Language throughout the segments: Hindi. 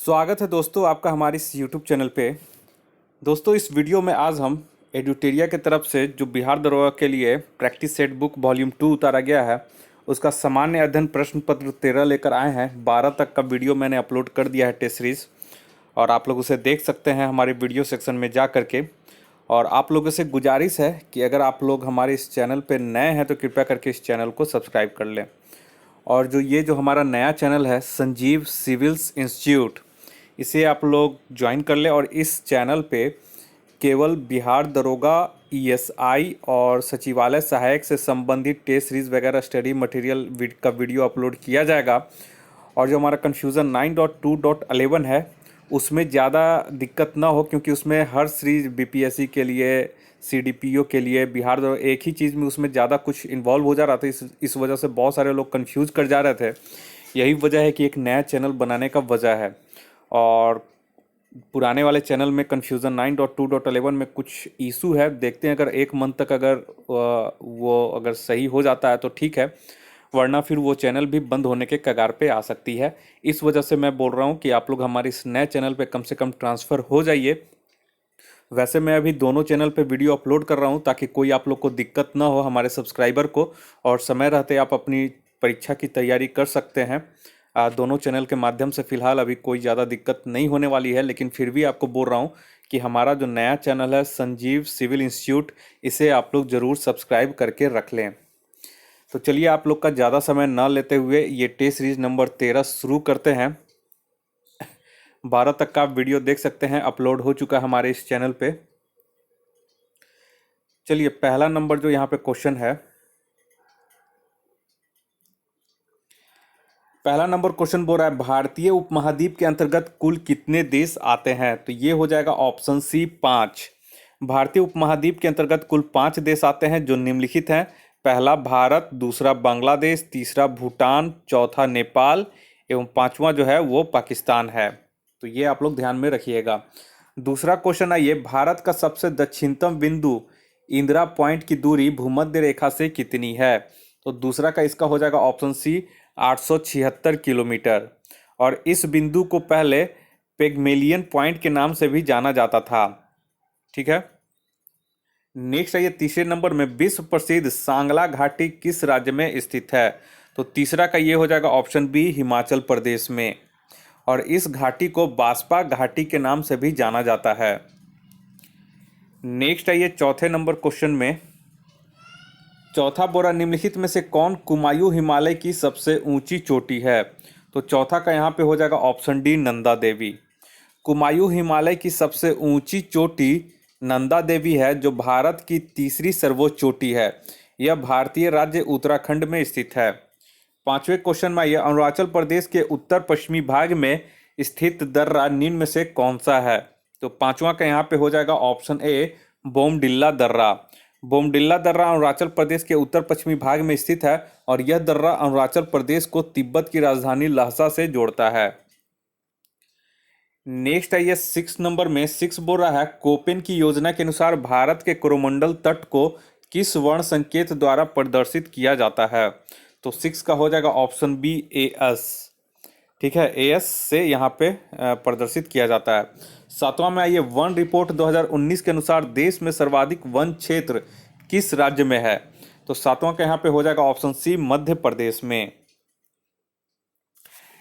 स्वागत है दोस्तों आपका हमारे इस यूट्यूब चैनल पे। दोस्तों इस वीडियो में आज हम एडुटेरिया की तरफ से जो बिहार दरोगा के लिए प्रैक्टिस सेट बुक वॉल्यूम 2 उतारा गया है उसका सामान्य अध्ययन प्रश्न पत्र 13 लेकर आए हैं। 12 तक का वीडियो मैंने अपलोड कर दिया है टेस्ट सीरीज़, और आप लोग उसे देख सकते हैं हमारे वीडियो सेक्शन में जा करके। और आप लोगों से गुजारिश है कि अगर आप लोग हमारे इस चैनल पर नए हैं तो कृपया करके इस चैनल को सब्सक्राइब कर लें। और जो हमारा नया चैनल है संजीव सिविल्स इंस्टीट्यूट, इसे आप लोग ज्वाइन कर ले। और इस चैनल पे केवल बिहार दरोगा, ईएसआई और सचिवालय सहायक से संबंधित टेस्ट सीरीज वगैरह स्टडी मटेरियल का वीडियो अपलोड किया जाएगा। और जो हमारा कन्फ्यूज़न 9.2.11 है उसमें ज़्यादा दिक्कत ना हो, क्योंकि उसमें हर सीरीज बीपीएससी के लिए, सीडीपीओ के लिए, बिहार दरोगा एक ही चीज़ में उसमें ज़्यादा कुछ इन्वॉल्व हो जा रहा था। इस वजह से बहुत सारे लोग कंफ्यूज कर जा रहे थे। यही वजह है कि एक नया चैनल बनाने का वजह है। और पुराने वाले चैनल में कन्फ्यूज़न 9.2.11 में कुछ इशू है। देखते हैं, अगर एक मंथ तक अगर वो अगर सही हो जाता है तो ठीक है, वरना फिर वो चैनल भी बंद होने के कगार पे आ सकती है। इस वजह से मैं बोल रहा हूँ कि आप लोग हमारे इस नए चैनल पे कम से कम ट्रांसफ़र हो जाइए। वैसे मैं अभी दोनों चैनल पे वीडियो अपलोड कर रहा हूँ ताकि कोई आप लोग को दिक्कत ना हो, हमारे सब्सक्राइबर को, और समय रहते आप अपनी परीक्षा की तैयारी कर सकते हैं। दोनों चैनल के माध्यम से फ़िलहाल अभी कोई ज़्यादा दिक्कत नहीं होने वाली है, लेकिन फिर भी आपको बोल रहा हूँ कि हमारा जो नया चैनल है संजीव सिविल इंस्टीट्यूट, इसे आप लोग ज़रूर सब्सक्राइब करके रख लें। तो चलिए आप लोग का ज़्यादा समय ना लेते हुए ये टेस्ट सीरीज नंबर 13 शुरू करते हैं। 12 तक का आप वीडियो देख सकते हैं, अपलोड हो चुका है हमारे इस चैनल पे। चलिए पहला नंबर जो यहाँ पे क्वेश्चन है, पहला नंबर क्वेश्चन बोल रहा है भारतीय उपमहाद्वीप के अंतर्गत कुल कितने देश आते हैं। तो ये हो जाएगा ऑप्शन सी 5। भारतीय उपमहाद्वीप के अंतर्गत कुल 5 देश आते हैं जो निम्नलिखित हैं। पहला भारत, दूसरा बांग्लादेश, तीसरा भूटान, चौथा नेपाल एवं पांचवा जो है वो पाकिस्तान है। तो ये आप लोग ध्यान में रखिएगा। दूसरा क्वेश्चन है, ये भारत का सबसे दक्षिणतम बिंदु इंदिरा पॉइंट की दूरी भूमध्य रेखा से कितनी है। तो दूसरा का इसका हो जाएगा ऑप्शन सी 876 किलोमीटर। और इस बिंदु को पहले पेगमेलियन पॉइंट के नाम से भी जाना जाता था। ठीक है, नेक्स्ट है ये तीसरे नंबर में, विश्व प्रसिद्ध सांगला घाटी किस राज्य में स्थित है। तो तीसरा का ये हो जाएगा ऑप्शन बी हिमाचल प्रदेश में। और इस घाटी को बास्पा घाटी के नाम से भी जाना जाता है। नेक्स्ट है ये चौथे नंबर क्वेश्चन में, चौथा बोरा निम्नलिखित में से कौन कुमायूं हिमालय की सबसे ऊंची चोटी है। तो चौथा का यहाँ पे हो जाएगा ऑप्शन डी नंदा देवी। कुमायूं हिमालय की सबसे ऊंची चोटी नंदा देवी है, जो भारत की तीसरी सर्वोच्च चोटी है। यह भारतीय राज्य उत्तराखंड में स्थित है। पांचवें क्वेश्चन में, यह अरुणाचल प्रदेश के उत्तर पश्चिमी भाग में स्थित दर्रा निम्न में से कौन सा है। तो पांचवा का यहाँ पे हो जाएगा ऑप्शन ए बोमडिल्ला दर्रा। बोमडिल्ला दर्रा अरुणाचल प्रदेश के उत्तर पश्चिमी भाग में स्थित है, और यह दर्रा अरुणाचल प्रदेश को तिब्बत की राजधानी लहसा से जोड़ता है। नेक्स्ट है ये 6 नंबर में, 6 बोल रहा है कोपेन की योजना के अनुसार भारत के कोरोमंडल तट को किस वर्ण संकेत द्वारा प्रदर्शित किया जाता है। तो 6 का हो जाएगा ऑप्शन बी एएस। ठीक है, एएस से यहाँ पे प्रदर्शित किया जाता है। सातवां में आइए, वन रिपोर्ट 2019 के अनुसार देश में सर्वाधिक वन क्षेत्र किस राज्य में है। तो सातवां का यहाँ पे हो जाएगा ऑप्शन सी मध्य प्रदेश में।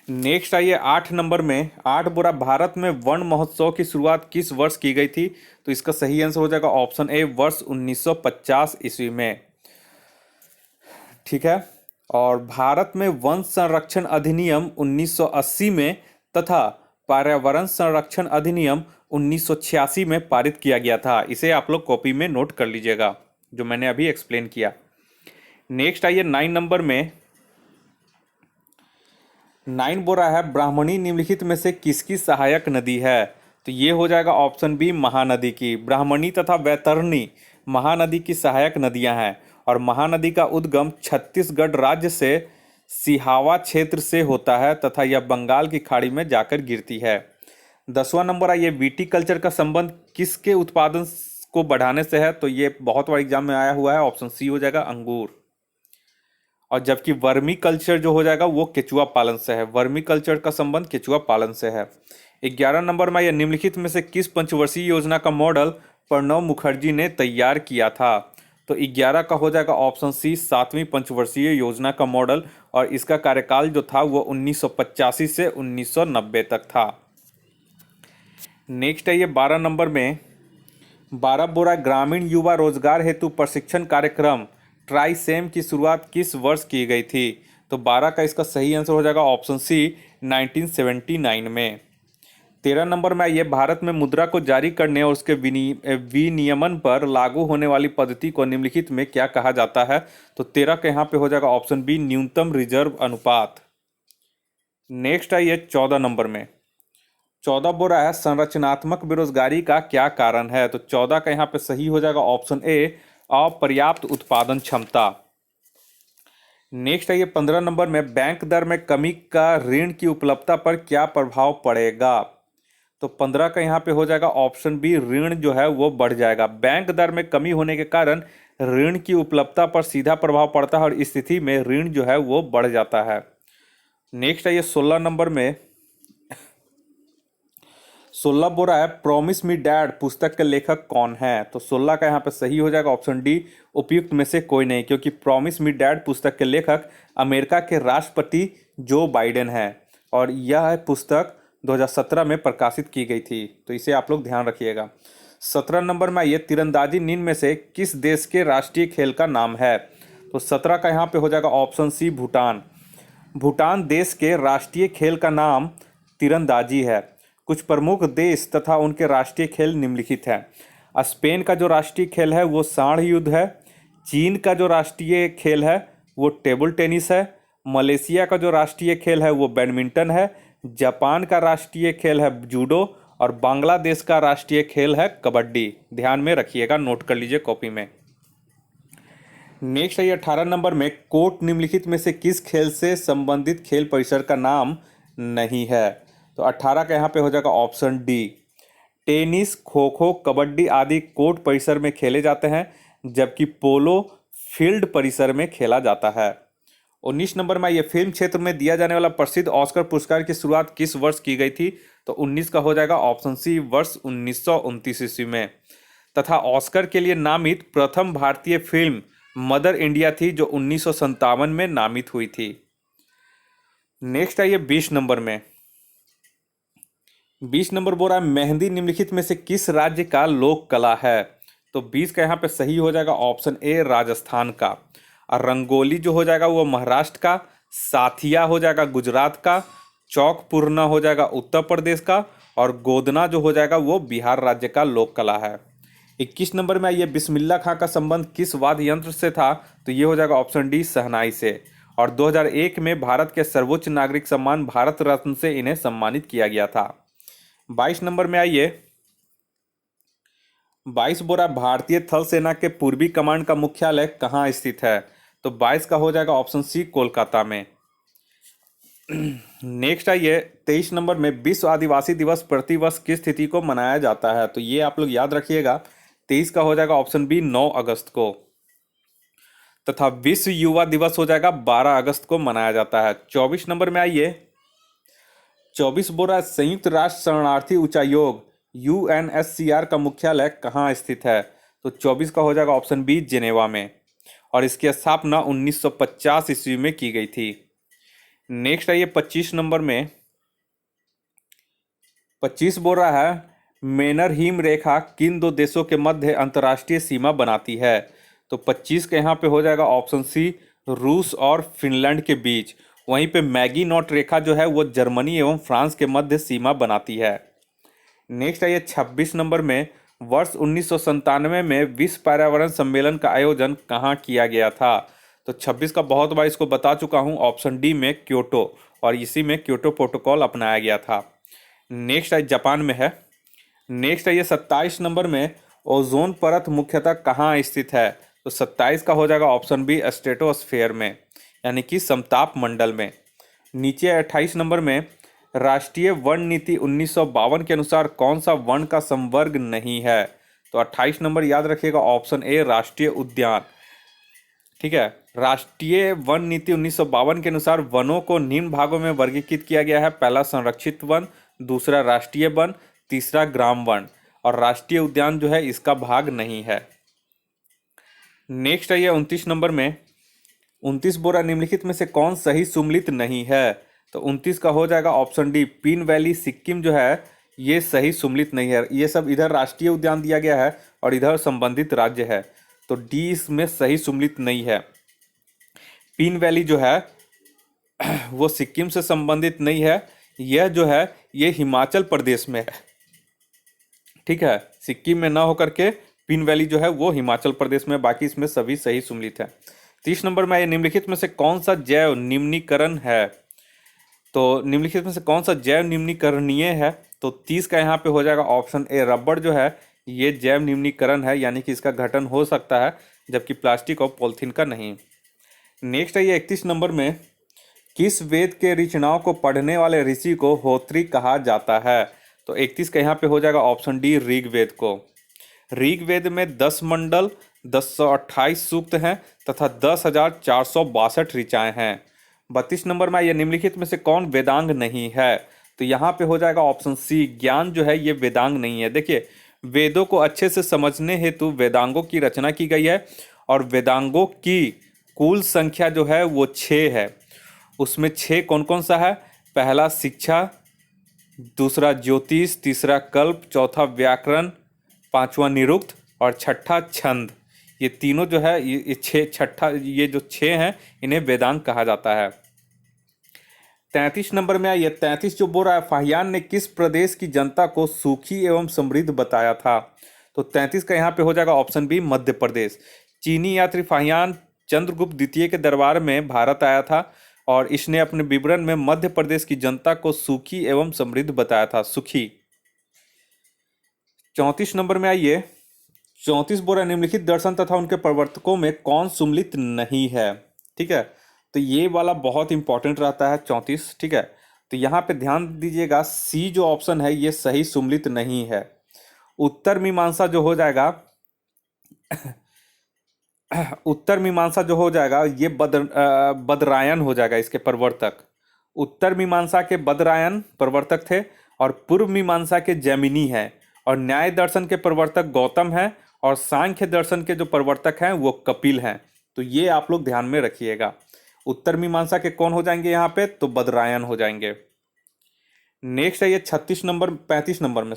नेक्स्ट आइए 8 नंबर में, 8 बुरा भारत में वन महोत्सव की शुरुआत किस वर्ष की गई थी। तो इसका सही आंसर हो जाएगा ऑप्शन ए वर्ष 1950 ईस्वी में। ठीक है, और भारत में वन संरक्षण अधिनियम 1980 में तथा पर्यावरण संरक्षण अधिनियम 1986 में पारित किया गया था। इसे आप लोग कॉपी में नोट कर लीजिएगा जो मैंने अभी एक्सप्लेन किया। नेक्स्ट आइए 9 नंबर में, 9 बोल रहा है ब्राह्मणी निम्नलिखित में से किसकी सहायक नदी है। तो ये हो जाएगा ऑप्शन बी महानदी की। ब्राह्मणी तथा वैतरणी महानदी की सहायक नदियां हैं, और महानदी का उद्गम छत्तीसगढ़ राज्य से सिहावा क्षेत्र से होता है तथा यह बंगाल की खाड़ी में जाकर गिरती है। 10वां नंबर है, ये विटीकल्चर का संबंध किसके उत्पादन को बढ़ाने से है। तो ये बहुत बार एग्जाम में आया हुआ है, ऑप्शन सी हो जाएगा अंगूर। और जबकि वर्मी कल्चर जो हो जाएगा वो केचुआ पालन से है। वर्मी कल्चर का संबंध केचुआ पालन से है। 11 नंबर में, यह निम्नलिखित में से किस पंचवर्षीय योजना का मॉडल प्रणब मुखर्जी ने तैयार किया था? तो 11 का हो जाएगा ऑप्शन सी, 7वीं पंचवर्षीय योजना का मॉडल, और इसका कार्यकाल जो था वो 1985 से 1990 तक था। नेक्स्ट है ये 12 नंबर में, 12 बोरा ग्रामीण युवा रोजगार हेतु प्रशिक्षण कार्यक्रम ट्राइसेम की शुरुआत किस वर्ष की गई थी? तो 12 का इसका सही आंसर हो जाएगा ऑप्शन सी, 1979 में। 13 नंबर में, ये भारत में मुद्रा को जारी करने और उसके विनियमन पर लागू होने वाली पद्धति को निम्नलिखित में क्या कहा जाता है? तो 13 का यहाँ पे हो जाएगा ऑप्शन बी, न्यूनतम रिजर्व अनुपात। नेक्स्ट है ये 14 नंबर में, 14 बोरा है संरचनात्मक बेरोजगारी का क्या कारण है? तो 14 का यहाँ पे सही हो जाएगा ऑप्शन ए, अपर्याप्त उत्पादन क्षमता। नेक्स्ट है ये 15 नंबर में, बैंक दर में कमी का ऋण की उपलब्धता पर क्या प्रभाव पड़ेगा? तो 15 का यहाँ पे हो जाएगा ऑप्शन बी, ऋण जो है वो बढ़ जाएगा। बैंक दर में कमी होने के कारण ऋण की उपलब्धता पर सीधा प्रभाव पड़ता है और इस स्थिति में ऋण जो है वो बढ़ जाता है। नेक्स्ट है ये 16 नंबर में, 16 बोरा है प्रॉमिस मी डैड पुस्तक के लेखक कौन है? तो 16 का यहाँ पे सही हो जाएगा ऑप्शन डी, उपयुक्त में से कोई नहीं, क्योंकि प्रॉमिस मी डैड पुस्तक के लेखक अमेरिका के राष्ट्रपति जो बाइडेन है और यह पुस्तक 2017 में प्रकाशित की गई थी। तो इसे आप लोग ध्यान रखिएगा। 17 नंबर में, ये तीरंदाजी निम्न में से किस देश के राष्ट्रीय खेल का नाम है? तो 17 का यहाँ पे हो जाएगा ऑप्शन सी, भूटान। भूटान देश के राष्ट्रीय खेल का नाम तीरंदाजी है। कुछ प्रमुख देश तथा उनके राष्ट्रीय खेल निम्नलिखित हैं। स्पेन का जो राष्ट्रीय खेल है वो साढ़ युद्ध है। चीन का जो राष्ट्रीय खेल है वो टेबल टेनिस है। मलेशिया का जो राष्ट्रीय खेल है वो बैडमिंटन है। जापान का राष्ट्रीय खेल है जूडो और बांग्लादेश का राष्ट्रीय खेल है कबड्डी। ध्यान में रखिएगा, नोट कर लीजिए कॉपी में। नेक्स्ट है 18 नंबर में, कोर्ट निम्नलिखित में से किस खेल से संबंधित खेल परिसर का नाम नहीं है? तो 18 का यहाँ पे हो जाएगा option D, tennis, kho kho, kabaddi आदि कोर्ट परिसर में खेले जाते हैं, जबकि पोलो फील्ड परिसर में खेला जाता है। 19 नंबर में, ये फिल्म क्षेत्र में दिया जाने वाला प्रसिद्ध ऑस्कर पुरस्कार की शुरुआत किस वर्ष की गई थी? तो 19 का हो जाएगा ऑप्शन सी, वर्ष 1929 ईस्वी में। तथा ऑस्कर के लिए नामित प्रथम भारतीय फिल्म मदर इंडिया थी, जो 1957 में नामित हुई थी। नेक्स्ट है ये 20 नंबर में, 20 नंबर बोल रहा है मेहंदी निम्नलिखित में से किस राज्य का लोक कला है? तो 20 का यहाँ पे सही हो जाएगा ऑप्शन ए, राजस्थान का। और रंगोली जो हो जाएगा वो महाराष्ट्र का, साथिया हो जाएगा गुजरात का, चौक पूर्णा हो जाएगा उत्तर प्रदेश का, और गोदना जो हो जाएगा वो बिहार राज्य का लोक कला है। 21 नंबर में ये बिस्मिल्लाह खां का संबंध किस वाद्य यंत्र से था? तो ये हो जाएगा ऑप्शन डी, शहनाई से। और 2001 में भारत के सर्वोच्च नागरिक सम्मान भारत रत्न से इन्हें सम्मानित किया गया था। 22 नंबर में आइए, 22 बोरा भारतीय थल सेना के पूर्वी कमांड का मुख्यालय कहाँ स्थित है? तो 22 का हो जाएगा ऑप्शन सी, कोलकाता में। नेक्स्ट आइए 23 नंबर में, विश्व आदिवासी दिवस प्रतिवर्ष किस तिथि को मनाया जाता है? तो ये आप लोग याद रखिएगा, 23 का हो जाएगा ऑप्शन बी, 9 अगस्त को। तथा विश्व युवा दिवस हो जाएगा 12 अगस्त को मनाया जाता है। 24 नंबर में आइए, 24 बोरा संयुक्त राष्ट्र शरणार्थी उच्चायोग UNHCR का मुख्यालय कहाँ स्थित है? तो 24 का हो जाएगा ऑप्शन बी, जेनेवा में। और इसकी स्थापना 1950 ईस्वी में की गई थी। नेक्स्ट आइए 25 नंबर में, 25 बोल रहा है मेनर हिम रेखा किन दो देशों के मध्य अंतर्राष्ट्रीय सीमा बनाती है? तो 25 के यहाँ पे हो जाएगा ऑप्शन सी, रूस और फिनलैंड के बीच। वहीं पे मैगी नॉट रेखा जो है वो जर्मनी एवं फ्रांस के मध्य सीमा बनाती है। नेक्स्ट आइए 26 नंबर में, वर्ष 1997 में विश्व पर्यावरण सम्मेलन का आयोजन कहाँ किया गया था? तो 26 का बहुत बार इसको बता चुका हूँ, ऑप्शन डी में क्योटो, और इसी में क्योटो प्रोटोकॉल अपनाया गया था। नेक्स्ट है जापान में है। नेक्स्ट है ये 27 नंबर में, ओजोन परत मुख्यतः कहाँ स्थित है? तो 27 का हो जाएगा ऑप्शन बी, स्ट्रेटोस्फेयर में, यानी कि समताप मंडल में। नीचे 28 नंबर में, राष्ट्रीय वन नीति 1952 के अनुसार कौन सा वन का संवर्ग नहीं है? तो 28 नंबर याद रखिएगा ऑप्शन ए, राष्ट्रीय उद्यान। ठीक है, राष्ट्रीय वन नीति 1952 के अनुसार वनों को निम्न भागों में वर्गीकृत किया गया है। पहला संरक्षित वन, दूसरा राष्ट्रीय वन, तीसरा ग्राम वन, और राष्ट्रीय उद्यान जो है इसका भाग नहीं है। नेक्स्ट है ये 29 नंबर में, 29 बोरा निम्नलिखित में से कौन सही सुमेलित नहीं है? तो 29 का हो जाएगा ऑप्शन डी, पीन वैली सिक्किम जो है ये सही सुमेलित नहीं है। ये सब इधर राष्ट्रीय उद्यान दिया गया है और इधर संबंधित राज्य है, तो डी इसमें सही सुमेलित नहीं है। पीन वैली जो है वो सिक्किम से संबंधित नहीं है, यह जो है ये हिमाचल प्रदेश में है। ठीक है, सिक्किम में ना होकर के पीन वैली जो है वो हिमाचल प्रदेश में, बाकी इसमें सभी सही सुमेलित है। 30 नंबर में ये निम्नलिखित में से कौन सा जैव निम्नीकरण है? तो निम्नलिखित में से कौन सा जैव निम्नीकरणीय है? तो 30 का यहाँ पे हो जाएगा ऑप्शन ए, रबड़ जो है ये जैव निम्नीकरण है, यानी कि इसका गठन हो सकता है, जबकि प्लास्टिक और पॉलीथीन का नहीं। नेक्स्ट है ये 31 नंबर में, किस वेद के रचनाओं को पढ़ने वाले ऋषि को होत्री कहा जाता है? तो 31 का यहाँ पे हो जाएगा ऑप्शन डी, ऋग्वेद को। ऋग्वेद में 10 मंडल, 1028 सूक्त हैं तथा 10,462 ऋचाएं हैं। 32 नंबर में ये निम्नलिखित में से कौन वेदांग नहीं है? तो यहाँ पे हो जाएगा ऑप्शन सी, ज्ञान जो है ये वेदांग नहीं है। देखिए, वेदों को अच्छे से समझने हेतु वेदांगों की रचना की गई है और वेदांगों की कुल संख्या जो है वो 6 है। उसमें 6 कौन कौन सा है? पहला शिक्षा, दूसरा ज्योतिष, तीसरा कल्प, चौथा व्याकरण, पांचवा निरुक्त और छठा छंद। ये तीनों जो है ये 6 हैं, इन्हें वेदांग कहा जाता है। 33 नंबर में ये 33 जो बोल रहा है, फाहियान ने किस प्रदेश की जनता को सुखी एवं समृद्ध बताया था? तो 33 का यहाँ पे हो जाएगा ऑप्शन बी, मध्य प्रदेश। चीनी यात्री फाहियान चंद्रगुप्त द्वितीय के दरबार में भारत आया था और इसने अपने विवरण में मध्य प्रदेश की जनता को सुखी एवं समृद्ध बताया था, सुखी। 34 नंबर में आइए, 34 बोरा निम्नलिखित दर्शन तथा उनके प्रवर्तकों में कौन सुमेलित नहीं है? ठीक है, तो ये वाला बहुत इंपॉर्टेंट रहता है 34। ठीक है, तो यहाँ पे ध्यान दीजिएगा, सी जो ऑप्शन है ये सही सुमेलित नहीं है। उत्तर मीमांसा जो हो जाएगा उत्तर मीमांसा जो हो जाएगा ये बदरायन हो जाएगा, इसके प्रवर्तक। उत्तर मीमांसा के बदरायन प्रवर्तक थे और पूर्व मीमांसा के जैमिनी हैं, और न्याय दर्शन के प्रवर्तक गौतम हैं और सांख्य दर्शन के जो प्रवर्तक हैं वो कपिल हैं। तो ये आप लोग ध्यान में रखिएगा। उत्तर मीमांसा के कौन हो जाएंगे यहाँ पे? तो बदरायन हो जाएंगे। नेक्स्ट है ये 35 नंबर में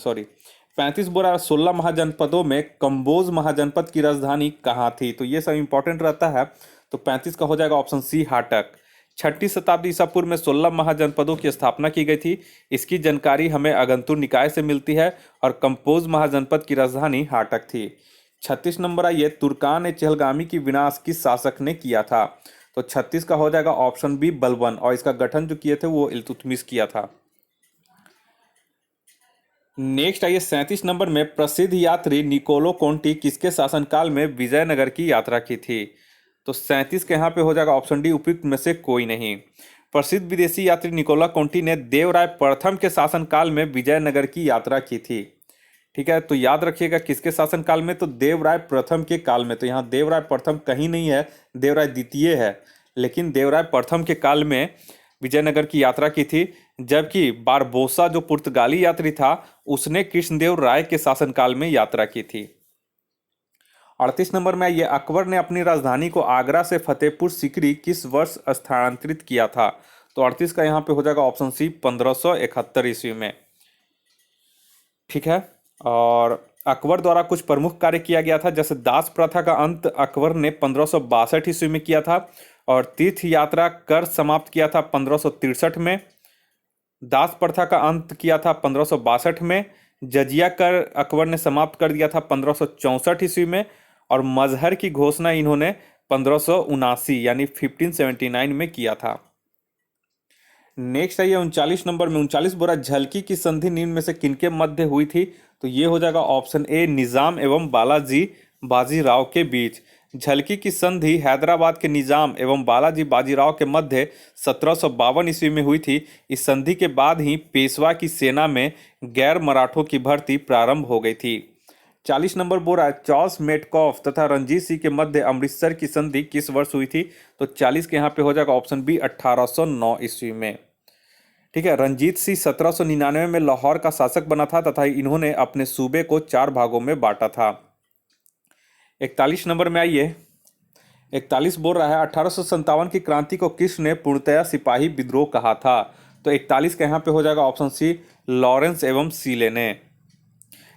35 बोरा 16 महाजनपदों में कंबोज महाजनपद की राजधानी कहाँ थी? तो ये सब इंपॉर्टेंट रहता है। तो 35 का हो जाएगा ऑप्शन सी, हाटक। 6ठी शताब्दी ईसा पूर्व में 16 महाजनपदों की स्थापना की गई थी। इसकी जानकारी हमें अगंतुर निकाय से मिलती है और कंपोज महाजनपद की राजधानी हाटक थी। 36 नंबर आइए, तुर्कान ए चहलगामी की विनाश किस शासक ने किया था? तो 36 का हो जाएगा ऑप्शन बी, बलबन, और इसका गठन जो किए थे वो इल्तुतमिश किया था। नेक्स्ट आइए 37 नंबर में, प्रसिद्ध यात्री निकोलो कोंटी किसके शासनकाल में विजयनगर की यात्रा की थी? तो 37 के यहाँ पे हो जाएगा ऑप्शन डी, उपयुक्त में से कोई नहीं। प्रसिद्ध विदेशी यात्री निकोला कोंटी ने देवराय प्रथम के शासनकाल में विजयनगर की यात्रा की थी। ठीक है, तो याद रखिएगा किसके शासनकाल में? तो देवराय प्रथम के काल में। तो यहाँ देवराय प्रथम कहीं नहीं है, देवराय द्वितीय है, लेकिन देवराय प्रथम के काल में विजयनगर की यात्रा की थी। जबकि बारबोसा जो पुर्तगाली यात्री था उसने कृष्णदेव राय के शासनकाल में यात्रा की थी। 38 नंबर में ये, अकबर ने अपनी राजधानी को आगरा से फतेहपुर सीकरी किस वर्ष स्थानांतरित किया था? तो 38 का यहाँ पे हो जाएगा ऑप्शन सी, 1571 ईस्वी में। ठीक है, और अकबर द्वारा कुछ प्रमुख कार्य किया गया था, जैसे दास प्रथा का अंत अकबर ने 1562 ईस्वी में किया था और तीर्थ यात्रा कर समाप्त किया था 1563 में। दास प्रथा का अंत किया था 1562 में। जजिया कर अकबर ने समाप्त कर दिया था 1564 ईस्वी में, और मजहर की घोषणा इन्होंने 1579 यानी 1579 में किया था। नेक्स्ट है ये 39 नंबर में, 39 बोरा झलकी की संधि निम्न में से किनके मध्य हुई थी? तो ये हो जाएगा ऑप्शन ए, निजाम एवं बालाजी बाजीराव के बीच। झलकी की संधि हैदराबाद के निजाम एवं बालाजी बाजीराव के मध्य 1752 ईस्वी में हुई थी। इस संधि के बाद ही पेशवा की सेना में गैर मराठों की भर्ती प्रारंभ हो गई थी। 40 नंबर बोल रहा है चार्ल्स मेटकॉफ तथा रणजीत सिंह के मध्य अमृतसर की संधि किस वर्ष हुई थी? तो 40 के यहाँ पे हो जाएगा ऑप्शन बी 1809 ईस्वी में। ठीक है, रणजीत सिंह 1799 में लाहौर का शासक बना था तथा इन्होंने अपने सूबे को 4 भागों में बांटा था। 41 नंबर में आइए, 41 बोल रहा है 1857 की क्रांति को किसने पूर्णतया सिपाही विद्रोह कहा था? तो 41 का यहाँ पे हो जाएगा ऑप्शन सी लॉरेंस एवं सीले ने,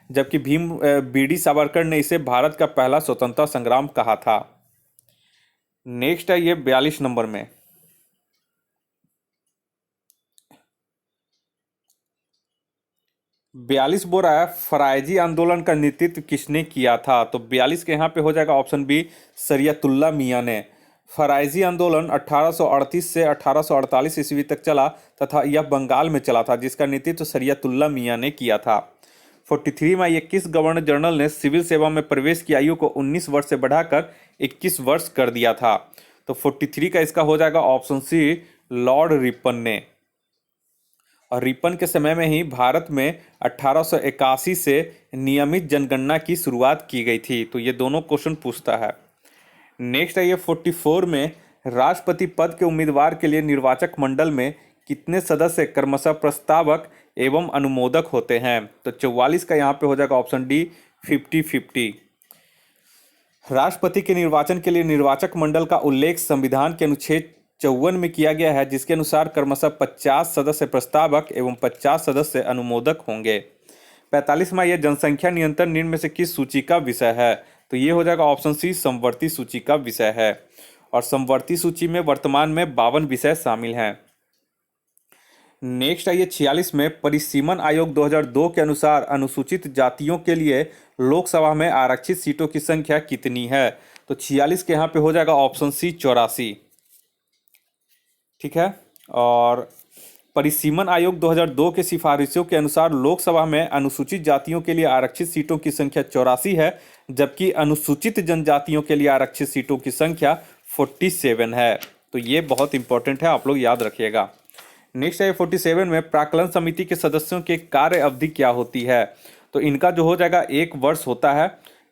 जबकि बीडी सावरकर ने इसे भारत का पहला स्वतंत्रता संग्राम कहा था। नेक्स्ट है ये 42 नंबर में, 42 बोल रहा है फरायजी आंदोलन का नेतृत्व किसने किया था? तो 42 के यहाँ पे हो जाएगा ऑप्शन बी शरियतुल्लाह मियां ने। फरायजी आंदोलन 1838 से 1848 ईस्वी तक चला तथा यह बंगाल में चला था, जिसका नेतृत्व शरियतुल्लाह मियां ने किया था। 43 में ये किस गवर्नर जनरल ने सिविल सेवा में प्रवेश की आयु को 19 वर्ष से बढ़ाकर 21 वर्ष कर दिया था? तो 43 का इसका हो जाएगा ऑप्शन सी लॉर्ड रिपन ने। और रिपन के समय में ही भारत में 1881 से नियमित जनगणना की शुरुआत की गई थी। तो ये दोनों क्वेश्चन पूछता है। नेक्स्ट है ये 44 में राष्ट्रपति पद के उम्मीदवार के लिए निर्वाचक मंडल में कितने सदस्य क्रमशः प्रस्तावक एवं अनुमोदक होते हैं? तो 44 का यहाँ पे हो जाएगा ऑप्शन डी 50-50। राष्ट्रपति के निर्वाचन के लिए निर्वाचक मंडल का उल्लेख संविधान के अनुच्छेद 54 में किया गया है, जिसके अनुसार क्रमशः 50 सदस्य प्रस्तावक एवं 50 सदस्य अनुमोदक होंगे। 45 में यह जनसंख्या नियंत्रण निम्न में से किस सूची का विषय है? तो ये हो जाएगा ऑप्शन सी समवर्ती सूची का विषय है। और समवर्ती सूची में वर्तमान में 52 विषय शामिल हैं। नेक्स्ट आइए 46 में परिसीमन आयोग 2002 के अनुसार अनुसूचित जातियों के लिए लोकसभा में आरक्षित सीटों की संख्या कितनी है? तो 46 के यहाँ पे हो जाएगा ऑप्शन सी 84। ठीक है, और परिसीमन आयोग 2002 के सिफारिशों के अनुसार लोकसभा में अनुसूचित जातियों के लिए आरक्षित सीटों की संख्या 84 है, जबकि अनुसूचित जनजातियों के लिए आरक्षित सीटों की संख्या 47 है। तो ये बहुत इंपॉर्टेंट है, आप लोग याद रखिएगा। नेक्स्ट है 47 में प्राक्कलन समिति के सदस्यों की कार्य अवधि क्या होती है? तो इनका जो हो जाएगा 1 वर्ष होता है।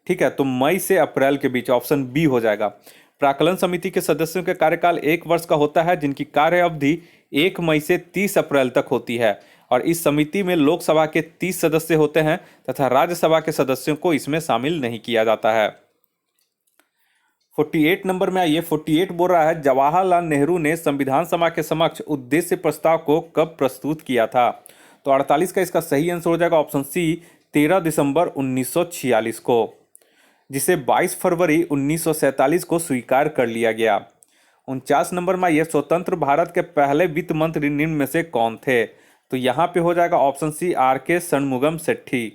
ठीक है, तो मई से अप्रैल के बीच, ऑप्शन बी हो जाएगा। प्राक्कलन समिति के सदस्यों का कार्यकाल 1 वर्ष का होता है, जिनकी कार्य अवधि 1 मई से 30 अप्रैल तक होती है। और इस समिति में लोकसभा के 30 सदस्य होते हैं तथा राज्यसभा के सदस्यों को इसमें शामिल नहीं किया जाता है। 48 नंबर में आइए, 48 बोल रहा है जवाहरलाल नेहरू ने संविधान सभा के समक्ष उद्देश्य प्रस्ताव को कब प्रस्तुत किया था? तो 48 का इसका सही आंसर हो जाएगा ऑप्शन सी 13 दिसंबर 1946 को, जिसे 22 फरवरी 1947 को स्वीकार कर लिया गया। 49 नंबर में यह स्वतंत्र भारत के पहले वित्त मंत्री निम्न में से कौन थे? तो यहाँ पे हो जाएगा option C R K. Shanmugam Chetty.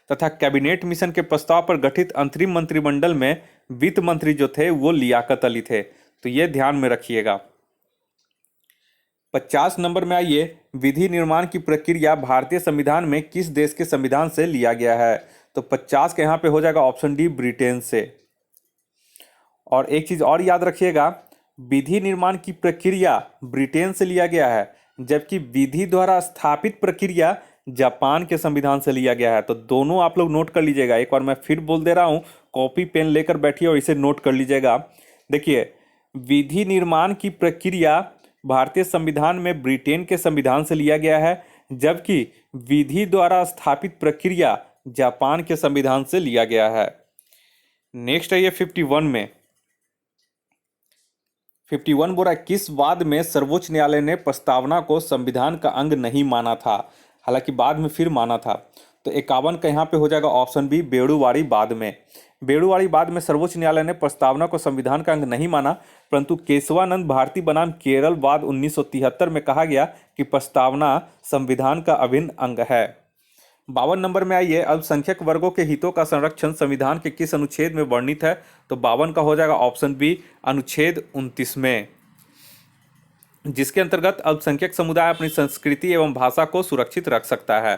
तथा कैबिनेट मिशन के प्रस्ताव पर गठित अंतरिम मंत्रिमंडल में वित्त मंत्री जो थे वो लियाकत अली थे। तो ये ध्यान में रखिएगा। 50 नंबर में आइए, विधि निर्माण की प्रक्रिया भारतीय संविधान में किस देश के संविधान से लिया गया है? तो 50 के यहाँ पे हो जाएगा ऑप्शन डी ब्रिटेन से। और एक चीज और याद रखिएगा, विधि निर्माण की प्रक्रिया ब्रिटेन से लिया गया है, जबकि विधि द्वारा स्थापित प्रक्रिया जापान के संविधान से लिया गया है। तो दोनों आप लोग नोट कर लीजिएगा। एक बार मैं फिर बोल दे रहा हूं, कॉपी पेन लेकर बैठिए और इसे नोट कर लीजिएगा। देखिए, विधि निर्माण की प्रक्रिया भारतीय संविधान में ब्रिटेन के संविधान से लिया गया है, जबकि विधि द्वारा स्थापित प्रक्रिया जापान के संविधान से लिया गया है। नेक्स्ट है ये 51 में, 51 बोल रहा है किस वाद में सर्वोच्च न्यायालय ने प्रस्तावना को संविधान का अंग नहीं माना था? हालांकि बाद में फिर माना था। तो 51 का यहाँ पे हो जाएगा ऑप्शन बी बेड़ूवाड़ी वाद में। बेड़ूवाड़ी वाद में सर्वोच्च न्यायालय ने प्रस्तावना को संविधान का अंग नहीं माना, परंतु केशवानंद भारती बनाम केरल वाद 1973 में कहा गया कि प्रस्तावना संविधान का अभिन्न अंग है। 52 नंबर में आइए, अल्पसंख्यक वर्गों के हितों का संरक्षण संविधान के किस अनुच्छेद में वर्णित है? तो 52 का हो जाएगा ऑप्शन बी अनुच्छेद 29 में, जिसके अंतर्गत अल्पसंख्यक समुदाय अपनी संस्कृति एवं भाषा को सुरक्षित रख सकता है।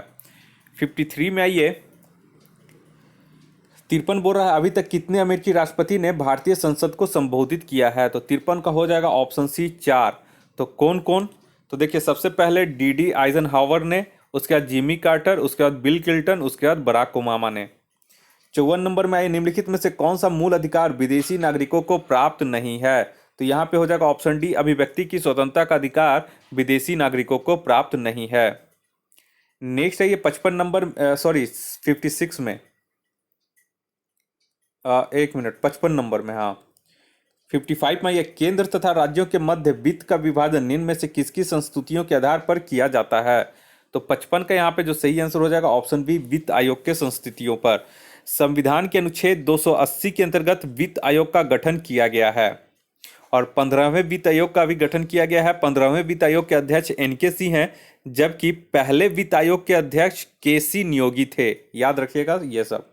53 में आइए, 53 बोल रहा है अभी तक कितने अमेरिकी राष्ट्रपति ने भारतीय संसद को संबोधित किया है? तो 53 का हो जाएगा ऑप्शन सी 4। तो कौन कौन? तो देखिए, सबसे पहले डी.डी. आइजनहावर ने, उसके बाद जिमी कार्टर, उसके बाद बिल क्लिंटन, उसके बाद बराक ओबामा ने। 54 नंबर में आइए, निम्नलिखित में से कौन सा मूल अधिकार विदेशी नागरिकों को प्राप्त नहीं है? तो यहाँ पे हो जाएगा ऑप्शन डी, अभिव्यक्ति की स्वतंत्रता का अधिकार विदेशी नागरिकों को प्राप्त नहीं है। नेक्स्ट है ये 55 नंबर, सॉरी 56 में, एक मिनट, 55 नंबर में, हाँ 55 में, यह केंद्र तथा राज्यों के मध्य वित्त का विभाजन निम्न में से किसकी संस्तुतियों के आधार पर किया जाता है? तो 55 का यहाँ पे जो सही आंसर हो जाएगा ऑप्शन बी, वित्त आयोग के संस्तुतियों पर। संविधान के अनुच्छेद 280 के अंतर्गत वित्त आयोग का गठन किया गया है और 15वें वित्त आयोग का भी गठन किया गया है। 15वें वित्त आयोग के अध्यक्ष एनके सिंह हैं, जबकि पहले वित्त आयोग के अध्यक्ष केसी नियोगी थे। याद रखिएगा ये सब।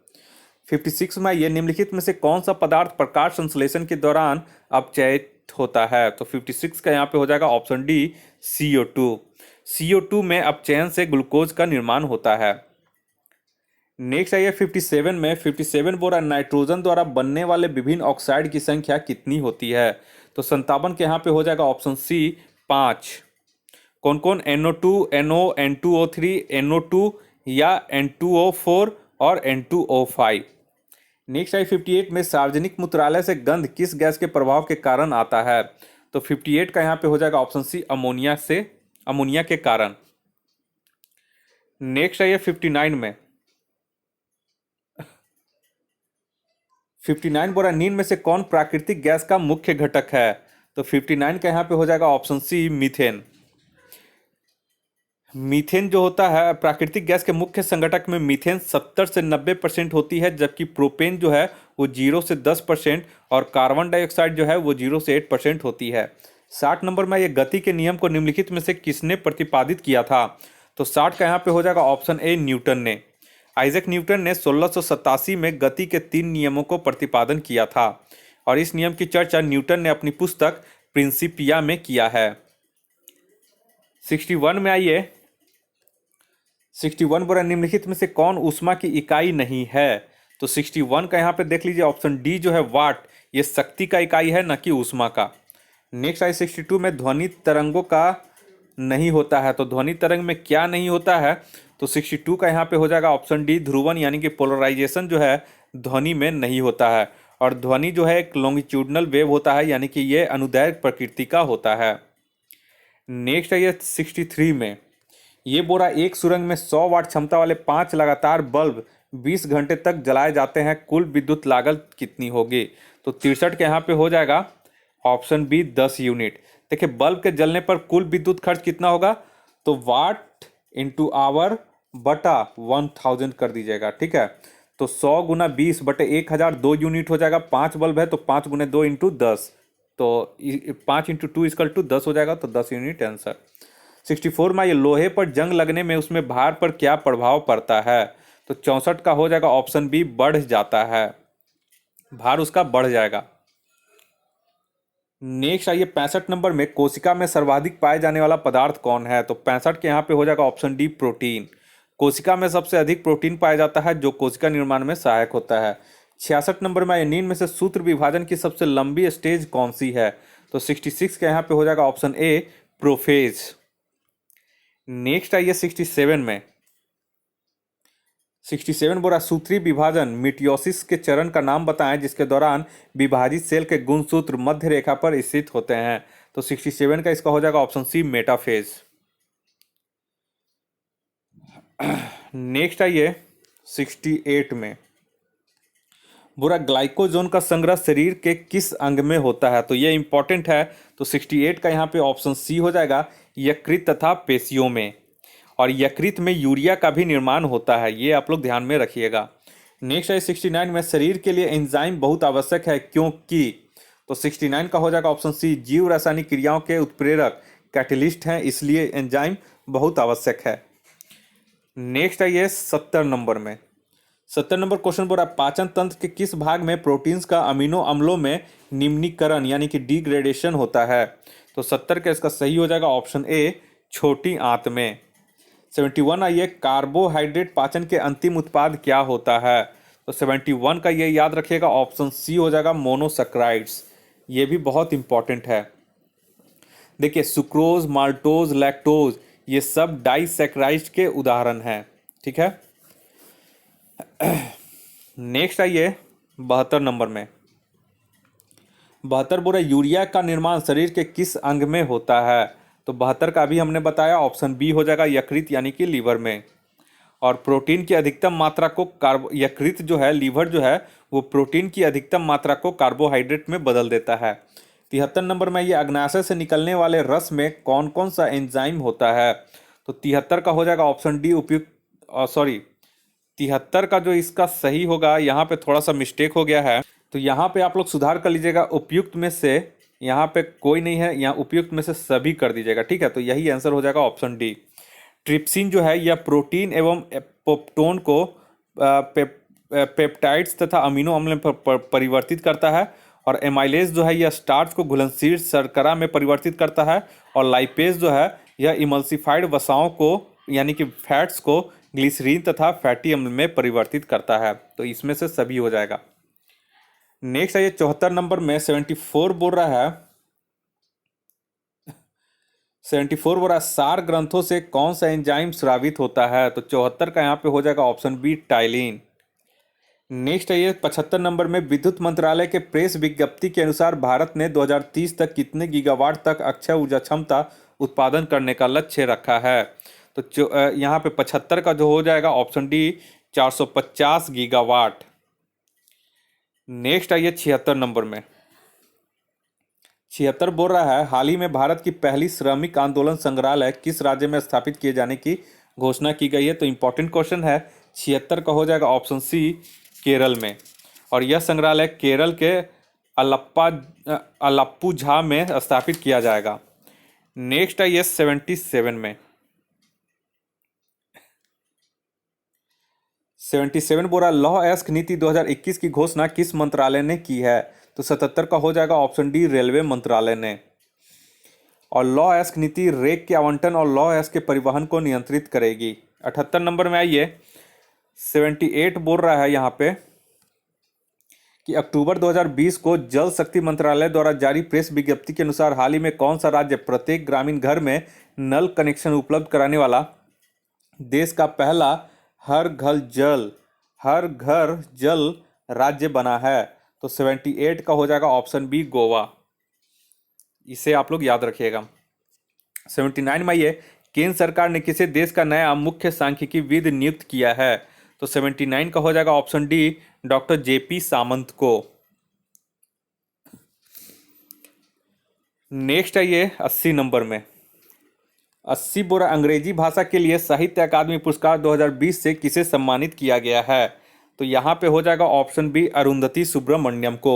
56 में, ये निम्नलिखित में से कौन सा पदार्थ प्रकाश संश्लेषण के दौरान अपचयित होता है? तो 56 का यहाँ पे हो जाएगा ऑप्शन डी, CO2। CO2 में अपचयन से ग्लूकोज का निर्माण होता है। नेक्स्ट है ये 57 में, 57 बोरा नाइट्रोजन द्वारा बनने वाले विभिन्न ऑक्साइड की संख्या कितनी होती है? तो 57 के यहाँ पे हो जाएगा ऑप्शन सी, 5। कौन कौन? NO2, NO, N2O3, NO2 या N2O4 और N2O5। नेक्स्ट है 58 में, सार्वजनिक मूत्रालय से गंध किस गैस के प्रभाव के कारण आता है? तो 58 का यहाँ पे हो जाएगा ऑप्शन सी, अमोनिया के कारण। नेक्स्ट है ये 59 में, 59 बोरा निम्न में से कौन प्राकृतिक गैस का मुख्य घटक है? तो 59 का यहाँ पे हो जाएगा ऑप्शन सी, मीथेन। मीथेन जो होता है प्राकृतिक गैस के मुख्य संघटक में मीथेन 70 से 90% होती है, जबकि प्रोपेन जो है वो 0 से 10% और कार्बन डाइऑक्साइड जो है वो 0 से 8% होती है। 60 नंबर में, ये गति के नियम को निम्नलिखित में से किसने प्रतिपादित किया था? तो 60 का यहाँ पे हो जाएगा ऑप्शन ए, न्यूटन ने। आइजैक न्यूटन ने 1687 में गति के 3 नियमों को प्रतिपादन किया था और इस नियम की चर्चा न्यूटन ने अपनी पुस्तक प्रिंसिपिया में किया है। 61 में आइए, 61 बोरा निम्नलिखित में से कौन ऊष्मा की इकाई नहीं है? तो 61 का यहाँ पे देख लीजिए ऑप्शन डी जो है वाट, ये शक्ति का इकाई है, न कि ऊष्मा का। नेक्स्ट आई 62 में, ध्वनि तरंगों का नहीं होता है। तो ध्वनि तरंग में क्या नहीं होता है? तो 62 का यहाँ पे हो जाएगा ऑप्शन डी, ध्रुवन, यानी कि पोलराइजेशन जो है ध्वनि में नहीं होता है। और ध्वनि जो है एक लॉन्गिट्यूडनल वेव होता है, यानी कि ये अनुदैर्घ्य प्रकृति का होता है। नेक्स्ट है ये 63 में, ये बोरा एक सुरंग में 100 वाट क्षमता वाले 5 लगातार बल्ब 20 घंटे तक जलाए जाते हैं, कुल विद्युत लागत कितनी होगी? तो 63 के यहाँ पे हो जाएगा ऑप्शन बी, 10 यूनिट। देखिए बल्ब के जलने पर कुल विद्युत खर्च कितना होगा? तो वाट इंटू आवर बटा 1000 कर दीजिएगा, ठीक है। तो 100 गुना 20 बटे 1000 2 यूनिट हो जाएगा। 5 बल्ब है तो 5 गुने 2 इंटू 10, तो 5 इंटू 2 इक्वल टू 10 हो जाएगा, तो 10 यूनिट आंसर। 64 में, ये लोहे पर जंग लगने में उसमें भार पर क्या प्रभाव पड़ता है? तो 64 का हो जाएगा ऑप्शन बी, बढ़ जाता है, भार उसका बढ़ जाएगा। नेक्स्ट आइए 65 नंबर में, कोशिका में सर्वाधिक पाए जाने वाला पदार्थ कौन है? तो 65 के यहाँ पे हो जाएगा ऑप्शन डी, प्रोटीन। कोशिका में सबसे अधिक प्रोटीन पाया जाता है जो कोशिका निर्माण में सहायक होता है। 66 नंबर में, निम्न में से सूत्र विभाजन की सबसे लंबी स्टेज कौन सी है? तो 66 के यहाँ पे हो जाएगा ऑप्शन ए, प्रोफेज। नेक्स्ट आइए 67 में, 67 बोरा सूत्री विभाजन मिटोसिस के चरण का नाम बताएं जिसके दौरान विभाजित सेल के गुणसूत्र मध्य रेखा पर स्थित होते हैं। तो 67 का इसका हो जाएगा ऑप्शन सी, मेटाफेज। नेक्स्ट आइए 68 में, बुरा ग्लाइकोजोन का संग्रह शरीर के किस अंग में होता है? तो ये इंपॉर्टेंट है। तो 68 का यहाँ पे ऑप्शन सी हो जाएगा, यकृत तथा पेशियों में। और यकृत में यूरिया का भी निर्माण होता है, ये आप लोग ध्यान में रखिएगा। नेक्स्ट है 69 में, शरीर के लिए एंजाइम बहुत आवश्यक है क्योंकि? तो 69 का हो जाएगा ऑप्शन सी, जीव रासायनिक क्रियाओं के उत्प्रेरक कैटलिस्ट हैं, इसलिए एंजाइम बहुत आवश्यक है। नेक्स्ट है ये 70 नंबर में, 70 नंबर क्वेश्चन बोल रहा है, पाचन तंत्र के किस भाग में प्रोटीन्स का अमीनो अम्लों में निम्नीकरण यानी कि डिग्रेडेशन होता है? तो 70 का इसका सही हो जाएगा ऑप्शन ए, छोटी आंत में। 71 आइए, कार्बोहाइड्रेट पाचन के अंतिम उत्पाद क्या होता है? तो 71 का ये याद रखिएगा ऑप्शन सी हो जाएगा, मोनोसैकराइड्स। ये भी बहुत इंपॉर्टेंट है। देखिए सुक्रोज, माल्टोज, लैक्टोज ये सब डाइसैकराइड्स के उदाहरण हैं, ठीक है। नेक्स्ट आइए 72 नंबर में। 72 बोल रहा है यूरिया का निर्माण शरीर के किस अंग में होता है? तो 72 का भी हमने बताया, ऑप्शन बी हो जाएगा यकृत यानी कि लीवर में। और प्रोटीन की अधिकतम मात्रा को यकृत जो है, लीवर जो है, वो प्रोटीन की अधिकतम मात्रा को कार्बोहाइड्रेट में बदल देता है। 73 नंबर में ये अग्नाशय से निकलने वाले रस में कौन कौन सा एंजाइम होता है? तो 73 का हो जाएगा ऑप्शन डी उपयुक्त, सॉरी 73 का जो इसका सही होगा, यहाँ पे थोड़ा सा मिस्टेक हो गया है, तो यहाँ पे आप लोग सुधार कर लीजिएगा। उपयुक्त में से यहाँ पे कोई नहीं है, यहाँ उपयुक्त में से सभी कर दीजिएगा, ठीक है। तो यही आंसर हो जाएगा ऑप्शन डी। ट्रिप्सिन जो है यह प्रोटीन एवं पोप्टोन को पेप्टाइड्स तथा अमीनो अम्ल में परिवर्तित करता है। और एमाइलेज जो है यह स्टार्च को घुलनशील शर्करा में परिवर्तित करता है। और लाइपेज जो है यह इमल्सिफाइड वसाओं को यानी कि फैट्स को ग्लिसरीन तथा फैटी अम्ल में परिवर्तित करता है। तो इसमें से सभी हो जाएगा। नेक्स्ट है ये 74 नंबर में 74 बोल रहा है, 74 बोल रहा है सार ग्रंथों से कौन सा एंजाइम स्रावित होता है? तो 74 का यहाँ पे हो जाएगा ऑप्शन बी टाइलिन। नेक्स्ट है ये 75 नंबर में विद्युत मंत्रालय के प्रेस विज्ञप्ति के अनुसार भारत ने 2030 तक कितने गीगावाट तक अक्षय ऊर्जा क्षमता उत्पादन करने का लक्ष्य रखा है? तो यहाँ पे 75 का जो हो जाएगा ऑप्शन डी 450 गीगावाट। नेक्स्ट आइए 76 नंबर में। 76 बोल रहा है हाल ही में भारत की पहली श्रमिक आंदोलन संग्रहालय किस राज्य में स्थापित किए जाने की घोषणा की गई है? तो इंपॉर्टेंट क्वेश्चन है। 76 का हो जाएगा ऑप्शन सी केरल में। और यह संग्रहालय केरल के अलाप्पुझा में स्थापित किया जाएगा। नेक्स्ट है ये 77 में। 77 बोल रहा लौह अयस्क नीति 2021 की घोषणा किस मंत्रालय ने की है? तो 77 का हो जाएगा ऑप्शन डी रेलवे मंत्रालय ने। और लौह अयस्क नीति रेक के आवंटन और लौह अयस्क के परिवहन को नियंत्रित करेगी। 78 नंबर में आइए 78 बोल रहा है यहाँ पे कि अक्टूबर 2020 को जल शक्ति मंत्रालय द्वारा जारी प्रेस विज्ञप्ति के अनुसार हाल ही में कौन सा राज्य प्रत्येक ग्रामीण घर में नल कनेक्शन उपलब्ध कराने वाला देश का पहला हर घर जल राज्य बना है? तो 78 का हो जाएगा ऑप्शन बी गोवा। इसे आप लोग याद रखिएगा। 79 में ये केंद्र सरकार ने किसे देश का नया मुख्य सांख्यिकीविद नियुक्त किया है? तो 79 का हो जाएगा ऑप्शन डी डॉक्टर जेपी सामंत को। नेक्स्ट है ये 80 नंबर में। 80 बोरा अंग्रेजी भाषा के लिए साहित्य अकादमी पुरस्कार 2020 से किसे सम्मानित किया गया है? तो यहाँ पे हो जाएगा ऑप्शन बी अरुंधति सुब्रमण्यम को।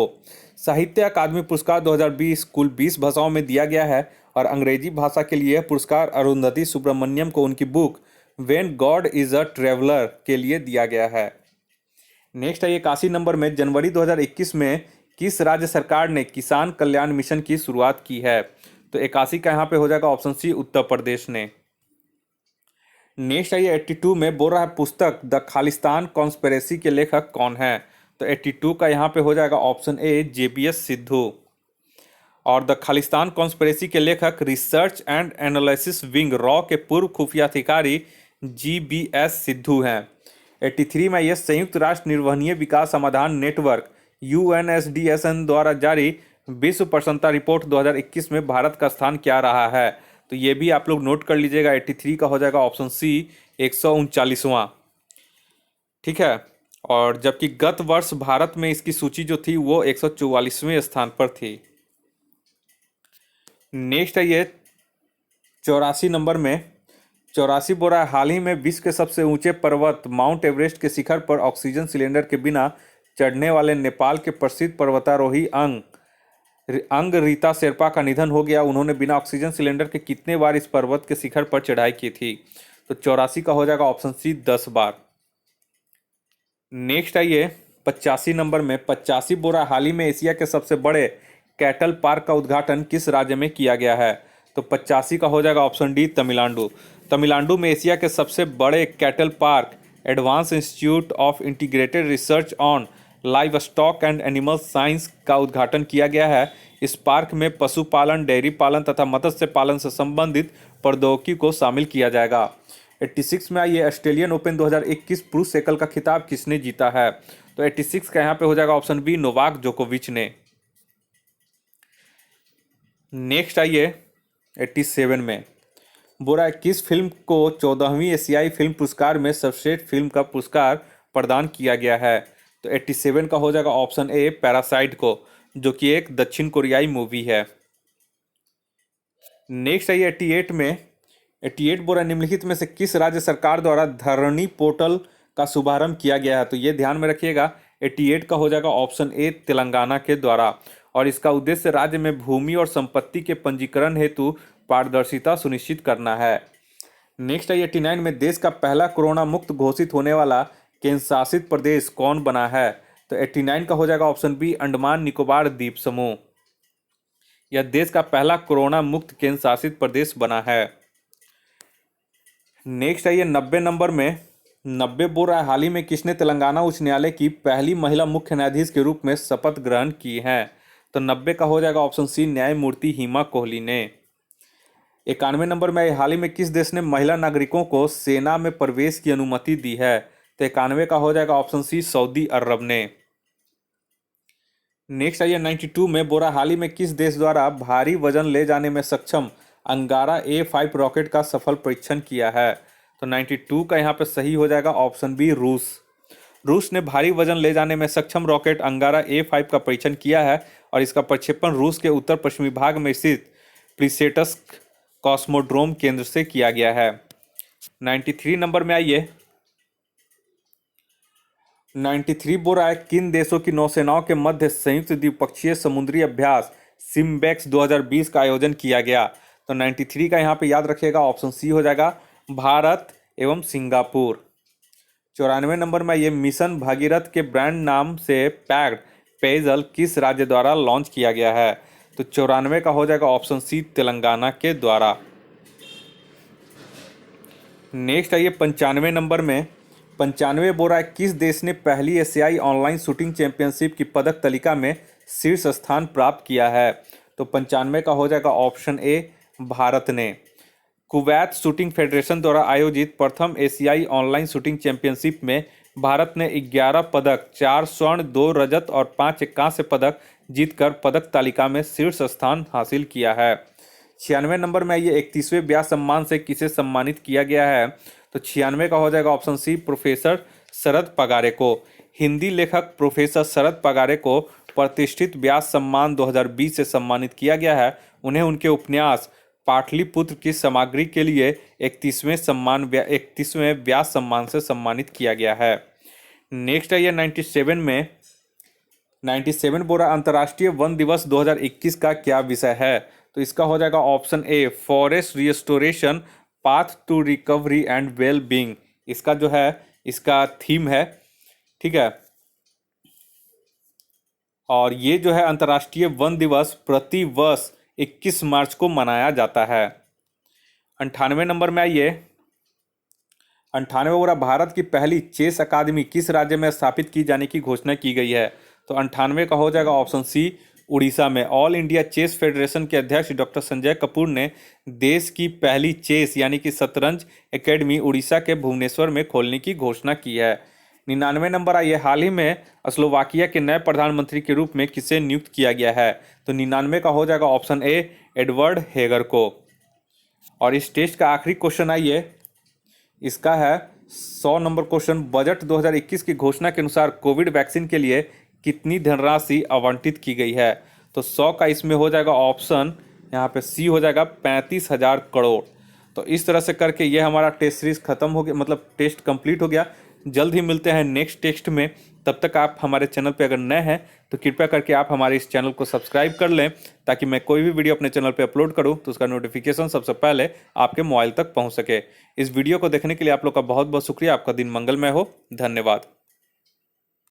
साहित्य अकादमी पुरस्कार 2020 कुल 20 भाषाओं में दिया गया है और अंग्रेजी भाषा के लिए पुरस्कार अरुंधति सुब्रमण्यम को उनकी book when God is a traveller के लिए दिया गया है। नेक्स्ट है 81 नंबर में जनवरी 2021 में किस राज्य सरकार ने किसान कल्याण मिशन की शुरुआत की है? तो 81 का यहाँ पे हो जाएगा ऑप्शन सी उत्तर प्रदेश ने। नेक्स्ट है 82 में बोल रहा है पुस्तक द खालिस्तान कॉन्स्पिरेसी के लेखक कौन है? तो 82 का यहाँ पे हो जाएगा ऑप्शन ए जेबीएस सिद्धू। और द खालिस्तान कॉन्स्पिरेसी के लेखक research and analysis wing raw के पूर्व खुफिया अधिकारी जीबीएस सिद्धू हैं। 83 में यह संयुक्त राष्ट्र निर्वहनीय विकास समाधान नेटवर्क यूएनएसडीएसएन द्वारा जारी विश्व प्रसन्नता रिपोर्ट 2021 में भारत का स्थान क्या रहा है? तो ये भी आप लोग नोट कर लीजिएगा। 83 का हो जाएगा ऑप्शन सी 139वां। ठीक है। और जबकि गत वर्ष भारत में इसकी सूची जो थी वो 144वें स्थान पर थी। नेक्स्ट है ये 84 नंबर में। 84 बोल रहा है हाल ही में विश्व के सबसे ऊंचे पर्वत माउंट एवरेस्ट के शिखर पर ऑक्सीजन सिलेंडर के बिना चढ़ने वाले नेपाल के प्रसिद्ध पर्वतारोही अंग रीता शेरपा का निधन हो गया। उन्होंने बिना ऑक्सीजन सिलेंडर के कितने बार इस पर्वत के शिखर पर चढ़ाई की थी? तो 84 का हो जाएगा ऑप्शन सी 10 बार। नेक्स्ट आइए 85 नंबर में। 85 बोरा हाल ही में एशिया के सबसे बड़े कैटल पार्क का उद्घाटन किस राज्य में किया गया है? तो 85 का हो जाएगा ऑप्शन डी तमिलनाडु। तमिलनाडु में एशिया के सबसे बड़े cattle park advance institute of integrated research on live stock and animal science का उद्घाटन किया गया है। इस पार्क में पशुपालन, डेयरी पालन तथा मत्स्य पालन से संबंधित प्रौद्योगिकी को शामिल किया जाएगा। 86 में आइए ऑस्ट्रेलियन ओपन 2021 पुरुष एकल का खिताब किसने जीता है? तो तो 86 का यहाँ पे हो जाएगा ऑप्शन बी नोवाक जोकोविच ने। नेक्स्ट आइए 87 में, बोरा किस फिल्म को 14वीं एशियाई फिल्म पुरस्कार में सर्वश्रेष्ठ फिल्म का पुरस्कार प्रदान किया गया है। तो 87 का हो जाएगा ऑप्शन ए पैरासाइट को, जो कि एक दक्षिण कोरियाई मूवी है। नेक्स्ट आइए 88 में, 88 बोरा निम्नलिखित में से किस राज्य सरकार द्वारा धरणी पोर्टल का शुभारंभ किया गया है। तो ये ध्यान में रखिएगा, 88 का हो जाएगा ऑप्शन ए तेलंगाना के द्वारा, और इसका उद्देश्य राज्य में भूमि और संपत्ति के पंजीकरण हेतु पारदर्शिता सुनिश्चित करना है। नेक्स्ट आई 89 में देश का पहला कोरोना मुक्त घोषित होने वाला केंद्र शासित प्रदेश कौन बना है। तो 89 का हो जाएगा ऑप्शन बी अंडमान निकोबार द्वीप समूह। यह देश का पहला कोरोना मुक्त केंद्र शासित प्रदेश बना है। नेक्स्ट आइए 90 नंबर में, 90 बोल रहा है हाल ही में किसने तेलंगाना उच्च न्यायालय की पहली महिला मुख्य न्यायाधीश के रूप में शपथ ग्रहण की है। तो 90 का हो जाएगा ऑप्शन सी न्यायमूर्ति हिमा कोहली ने। 91 नंबर में हाल ही में किस देश ने महिला नागरिकों को सेना में प्रवेश की अनुमति दी है। तो 91 का हो जाएगा ऑप्शन सी सऊदी अरब ने। नेक्स्ट आइए 92 में, बोरा हाल ही में किस देश द्वारा भारी वजन ले जाने में सक्षम अंगारा A5 रॉकेट का सफल परीक्षण किया है। तो 92 का यहाँ पे सही हो जाएगा ऑप्शन बी रूस। रूस ने भारी वजन ले जाने में सक्षम रॉकेट अंगारा A5 का परीक्षण किया है, और इसका प्रक्षेपण रूस के उत्तर पश्चिमी भाग में स्थित प्लिसेट्स्क कॉस्मोड्रोम केंद्र से किया गया है। 93 नंबर में आइए, 93 बोल रहा है किन देशों की नौसेनाओं के मध्य संयुक्त द्विपक्षीय समुद्री अभ्यास सिम्बेक्स 2020 का आयोजन किया गया। तो 93 का यहाँ पे याद रखिएगा ऑप्शन सी हो जाएगा भारत एवं सिंगापुर। 94 नंबर में ये मिशन भागीरथ के ब्रांड नाम से पैक्ड पेयजल किस राज्य द्वारा लॉन्च किया गया है। तो 94 का हो जाएगा ऑप्शन सी तेलंगाना के द्वारा। नेक्स्ट आइए 95 नंबर में, 95 बोल रहा है किस देश ने पहली एशियाई ऑनलाइन शूटिंग चैंपियनशिप की पदक तालिका में शीर्ष स्थान प्राप्त किया है। तो 95 का हो जाएगा ऑप्शन ए भारत ने। कुवैत शूटिंग फेडरेशन द्वारा आयोजित प्रथम एशियाई ऑनलाइन शूटिंग चैंपियनशिप में भारत ने 11 पदक, 4 स्वर्ण, 2 रजत और 5 कांस्य पदक जीतकर पदक तालिका में शीर्ष स्थान हासिल किया है। 96 नंबर में ये 31वें व्यास सम्मान से किसे सम्मानित किया गया है। तो 96 का हो जाएगा ऑप्शन सी प्रोफेसर शरद पगारे को। हिंदी लेखक प्रोफेसर शरद पगारे को प्रतिष्ठित व्यास सम्मान 2020 से सम्मानित किया गया है। उन्हें उनके उपन्यास पाटलिपुत्र की सामग्री के लिए 31वें व्यास सम्मान से सम्मानित किया गया है। नेक्स्ट है ये 97 में, 97 बोरा अंतर्राष्ट्रीय वन दिवस 2021 का क्या विषय है। तो इसका हो जाएगा option A forest restoration path to recovery and well being. इसका जो है इसका थीम है, ठीक है। और ये जो है अंतर्राष्ट्रीय वन दिवस प्रति वर्ष 21 मार्च को मनाया जाता है। 98 नंबर में आइए, 98 बोरा भारत की पहली चेस अकादमी किस राज्य में स्थापित की जाने की घोषणा की गई है। तो 98 का हो जाएगा ऑप्शन सी उड़ीसा में। ऑल इंडिया चेस फेडरेशन के अध्यक्ष डॉक्टर संजय कपूर ने देश की पहली चेस यानी कि शतरंज एकेडमी उड़ीसा के भुवनेश्वर में खोलने की घोषणा की है। 99 नंबर आइए, हाल ही में स्लोवाकिया के नए प्रधानमंत्री के रूप में किसे नियुक्त किया गया है। तो 99 का हो जाएगा ऑप्शन ए एडवर्ड हेगर को। और इस टेस्ट का आखिरी क्वेश्चन आइए, इसका है 100 नंबर क्वेश्चन। बजट 2021 की घोषणा के अनुसार कोविड वैक्सीन के लिए कितनी धनराशि आवंटित की गई है। तो 100 का इसमें हो जाएगा ऑप्शन यहाँ पे सी हो जाएगा 35,000 करोड़। तो इस तरह से करके ये हमारा टेस्ट सीरीज खत्म हो गया, मतलब टेस्ट कंप्लीट हो गया। जल्द ही मिलते हैं नेक्स्ट टेस्ट में। तब तक आप हमारे चैनल पे अगर नए हैं तो कृपया करके आप हमारे इस चैनल को सब्सक्राइब कर लें, ताकि मैं कोई भी वीडियो अपने चैनल पे अपलोड करूं तो उसका नोटिफिकेशन सबसे पहले आपके मोबाइल तक पहुंच सके। इस वीडियो को देखने के लिए आप लोग का बहुत बहुत शुक्रिया। आपका दिन मंगलमय हो। धन्यवाद।